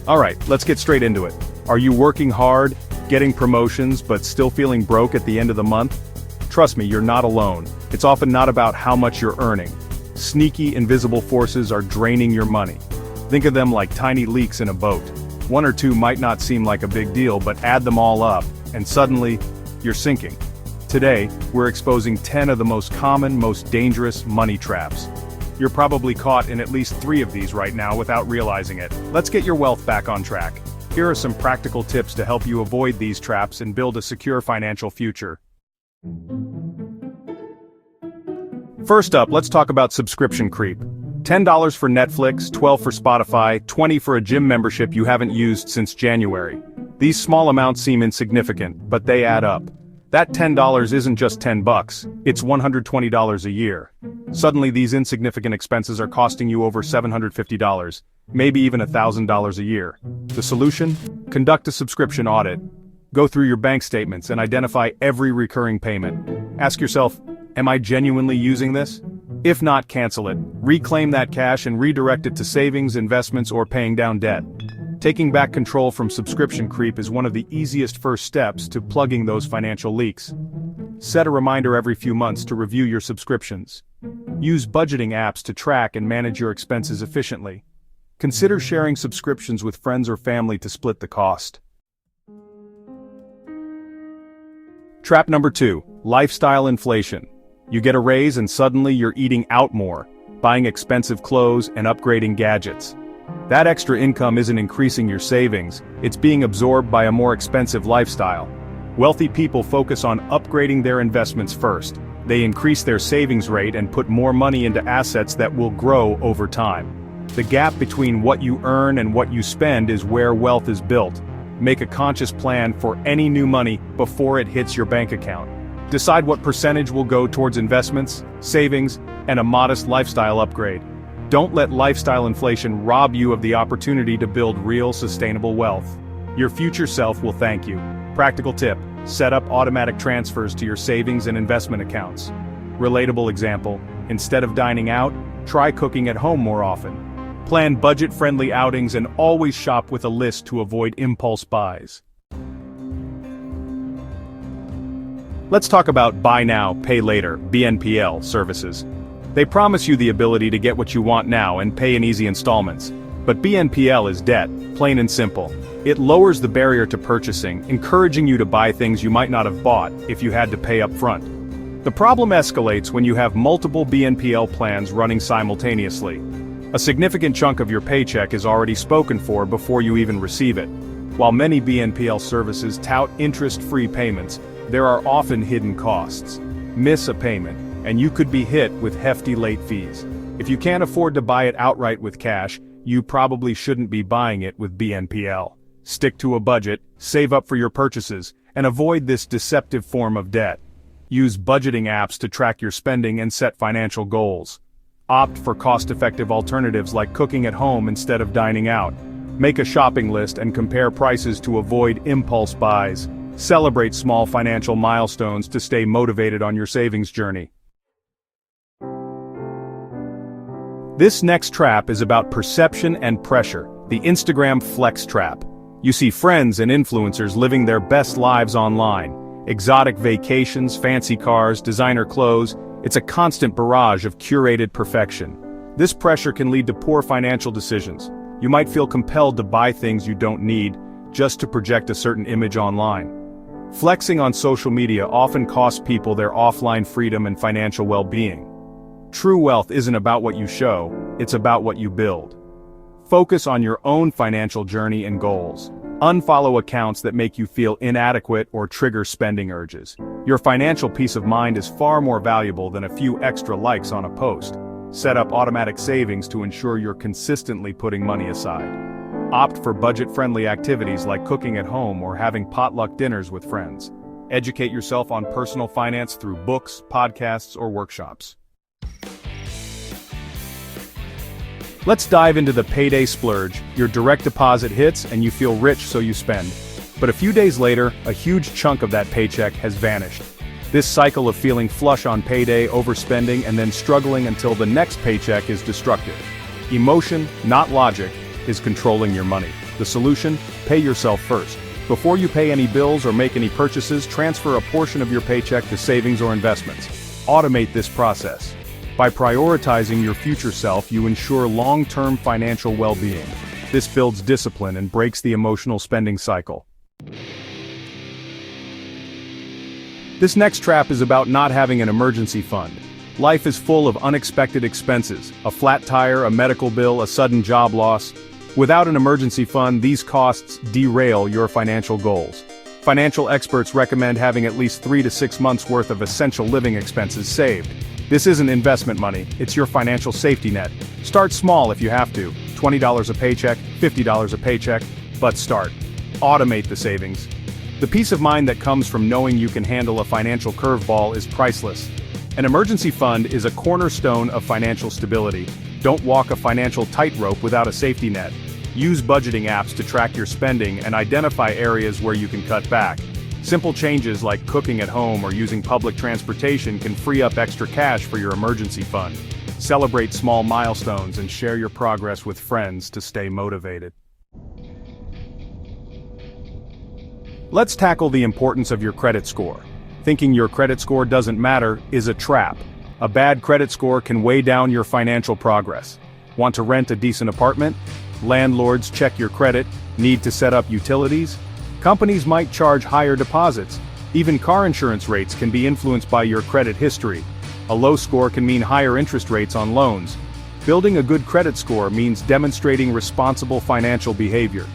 Alright, let's get straight into it. Are you working hard, getting promotions, but still feeling broke at the end of the month? Trust me, you're not alone. It's often not about how much you're earning. Sneaky, invisible forces are draining your money. Think of them like tiny leaks in a boat. One or two might not seem like a big deal, but add them all up, and suddenly, you're sinking. Today, we're exposing 10 of the most common, most dangerous money traps. You're probably caught in at least 3 of these right now without realizing it. Let's get your wealth back on track. Here are some practical tips to help you avoid these traps and build a secure financial future. First up, let's talk about subscription creep. $10 for Netflix, $12 for Spotify, $20 for a gym membership you haven't used since January. These small amounts seem insignificant, but they add up. That $10 isn't just $10, it's $120 a year. Suddenly these insignificant expenses are costing you over $750, maybe even $1,000 a year. The solution? Conduct a subscription audit. Go through your bank statements and identify every recurring payment. Ask yourself, am I genuinely using this? If not, cancel it. Reclaim that cash and redirect it to savings, investments, or paying down debt. Taking back control from subscription creep is one of the easiest first steps to plugging those financial leaks. Set a reminder every few months to review your subscriptions. Use budgeting apps to track and manage your expenses efficiently. Consider sharing subscriptions with friends or family to split the cost. Trap number 2, lifestyle inflation. You get a raise and suddenly you're eating out more, buying expensive clothes and upgrading gadgets. That extra income isn't increasing your savings, it's being absorbed by a more expensive lifestyle. Wealthy people focus on upgrading their investments first. They increase their savings rate and put more money into assets that will grow over time. The gap between what you earn and what you spend is where wealth is built. Make a conscious plan for any new money before it hits your bank account. Decide what percentage will go towards investments, savings, and a modest lifestyle upgrade. Don't let lifestyle inflation rob you of the opportunity to build real sustainable wealth. Your future self will thank you. Practical tip: set up automatic transfers to your savings and investment accounts. Relatable example: instead of dining out, try cooking at home more often. Plan budget-friendly outings and always shop with a list to avoid impulse buys. Let's talk about buy now, pay later (BNPL) services. They promise you the ability to get what you want now and pay in easy installments. But BNPL is debt, plain and simple. It lowers the barrier to purchasing, encouraging you to buy things you might not have bought if you had to pay up front. The problem escalates when you have multiple BNPL plans running simultaneously. A significant chunk of your paycheck is already spoken for before you even receive it. While many BNPL services tout interest-free payments, there are often hidden costs. Miss a payment, and you could be hit with hefty late fees. If you can't afford to buy it outright with cash, you probably shouldn't be buying it with BNPL. Stick to a budget, save up for your purchases, and avoid this deceptive form of debt. Use budgeting apps to track your spending and set financial goals. Opt for cost-effective alternatives like cooking at home instead of dining out. Make a shopping list and compare prices to avoid impulse buys. Celebrate small financial milestones to stay motivated on your savings journey. This next trap is about perception and pressure, the Instagram flex trap. You see friends and influencers living their best lives online. Exotic vacations, fancy cars, designer clothes. It's a constant barrage of curated perfection. This pressure can lead to poor financial decisions. You might feel compelled to buy things you don't need, just to project a certain image online. Flexing on social media often costs people their offline freedom and financial well-being. True wealth isn't about what you show, it's about what you build. Focus on your own financial journey and goals. Unfollow accounts that make you feel inadequate or trigger spending urges. Your financial peace of mind is far more valuable than a few extra likes on a post. Set up automatic savings to ensure you're consistently putting money aside. Opt for budget-friendly activities like cooking at home or having potluck dinners with friends. Educate yourself on personal finance through books, podcasts, or workshops. Let's dive into the payday splurge. Your direct deposit hits and you feel rich, so you spend. But a few days later, a huge chunk of that paycheck has vanished. This cycle of feeling flush on payday, overspending, and then struggling until the next paycheck is destructive. Emotion, not logic, is controlling your money. The solution? Pay yourself first. Before you pay any bills or make any purchases, transfer a portion of your paycheck to savings or investments. Automate this process. By prioritizing your future self, you ensure long-term financial well-being. This builds discipline and breaks the emotional spending cycle. This next trap is about not having an emergency fund. Life is full of unexpected expenses, a flat tire, a medical bill, a sudden job loss. Without an emergency fund, these costs derail your financial goals. Financial experts recommend having at least 3 to 6 months worth of essential living expenses saved. This isn't investment money, it's your financial safety net. Start small if you have to, $20 a paycheck, $50 a paycheck, but start. Automate the savings. The peace of mind that comes from knowing you can handle a financial curveball is priceless. An emergency fund is a cornerstone of financial stability. Don't walk a financial tightrope without a safety net. Use budgeting apps to track your spending and identify areas where you can cut back. Simple changes like cooking at home or using public transportation can free up extra cash for your emergency fund. Celebrate small milestones and share your progress with friends to stay motivated. Let's tackle the importance of your credit score. Thinking your credit score doesn't matter is a trap. A bad credit score can weigh down your financial progress. Want to rent a decent apartment? Landlords check your credit. Need to set up utilities? Companies might charge higher deposits. Even car insurance rates can be influenced by your credit history. A low score can mean higher interest rates on loans. Building a good credit score means demonstrating responsible financial behavior.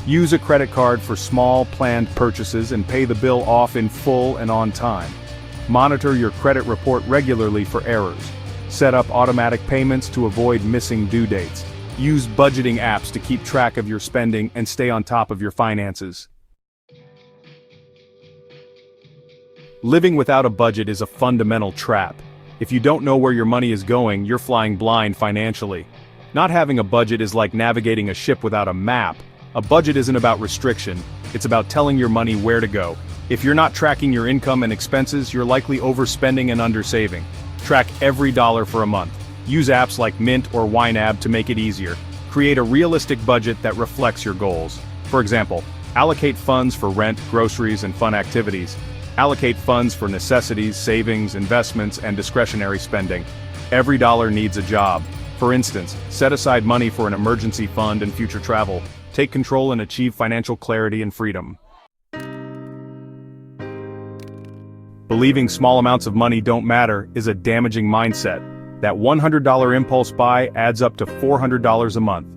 Use a credit card for small, planned purchases and pay the bill off in full and on time. Monitor your credit report regularly for errors. Set up automatic payments to avoid missing due dates. Use budgeting apps to keep track of your spending and stay on top of your finances. Living without a budget is a fundamental trap. If you don't know where your money is going, you're flying blind financially. Not having a budget is like navigating a ship without a map. A budget isn't about restriction, it's about telling your money where to go. If you're not tracking your income and expenses, you're likely overspending and undersaving. Track every dollar for a month. Use apps like Mint or YNAB to make it easier. Create a realistic budget that reflects your goals. For example, allocate funds for rent, groceries, and fun activities. Allocate funds for necessities, savings, investments, and discretionary spending. Every dollar needs a job. For instance, set aside money for an emergency fund and future travel. Take control and achieve financial clarity and freedom. Believing small amounts of money don't matter is a damaging mindset. That $100 impulse buy adds up to $400 a month.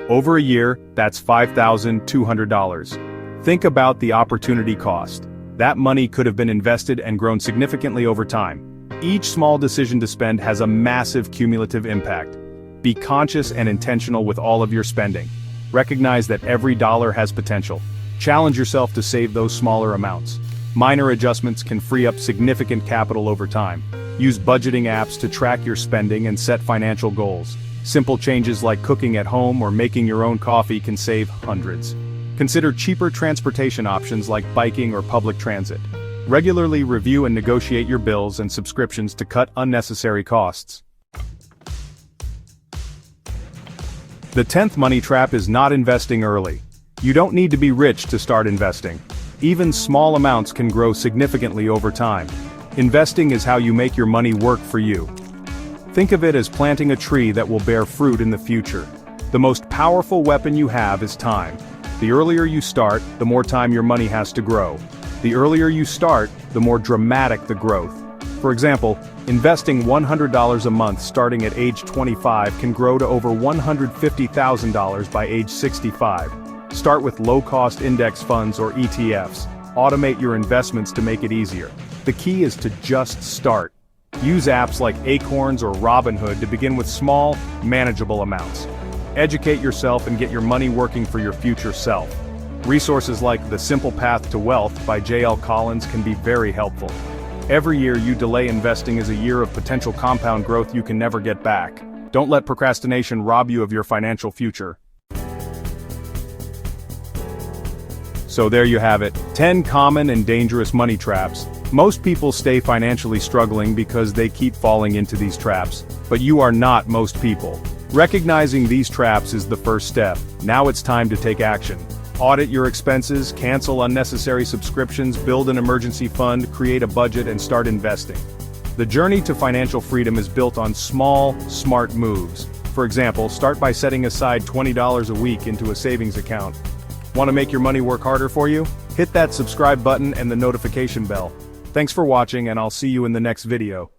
Over a year, that's $5,200. Think about the opportunity cost. That money could have been invested and grown significantly over time. Each small decision to spend has a massive cumulative impact. Be conscious and intentional with all of your spending. Recognize that every dollar has potential. Challenge yourself to save those smaller amounts. Minor adjustments can free up significant capital over time. Use budgeting apps to track your spending and set financial goals. Simple changes like cooking at home or making your own coffee can save hundreds. Consider cheaper transportation options like biking or public transit. Regularly review and negotiate your bills and subscriptions to cut unnecessary costs. The 10th money trap is not investing early. You don't need to be rich to start investing. Even small amounts can grow significantly over time. Investing is how you make your money work for you. Think of it as planting a tree that will bear fruit in the future. The most powerful weapon you have is time. The earlier you start, the more time your money has to grow. The earlier you start, the more dramatic the growth. For example, investing $100 a month starting at age 25 can grow to over $150,000 by age 65. Start with low-cost index funds or ETFs. Automate your investments to make it easier. The key is to just start. Use apps like Acorns or Robinhood to begin with small, manageable amounts. Educate yourself and get your money working for your future self. Resources like The Simple Path to Wealth by J.L. Collins can be very helpful. Every year you delay investing is a year of potential compound growth you can never get back. Don't let procrastination rob you of your financial future. So there you have it, 10 common and dangerous money traps. Most people stay financially struggling because they keep falling into these traps, but you are not most people. Recognizing these traps is the first step. Now it's time to take action. Audit your expenses, cancel unnecessary subscriptions, build an emergency fund, create a budget, and start investing. The journey to financial freedom is built on small, smart moves. For example, start by setting aside $20 a week into a savings account. Want to make your money work harder for you? Hit that subscribe button and the notification bell. Thanks for watching, and I'll see you in the next video.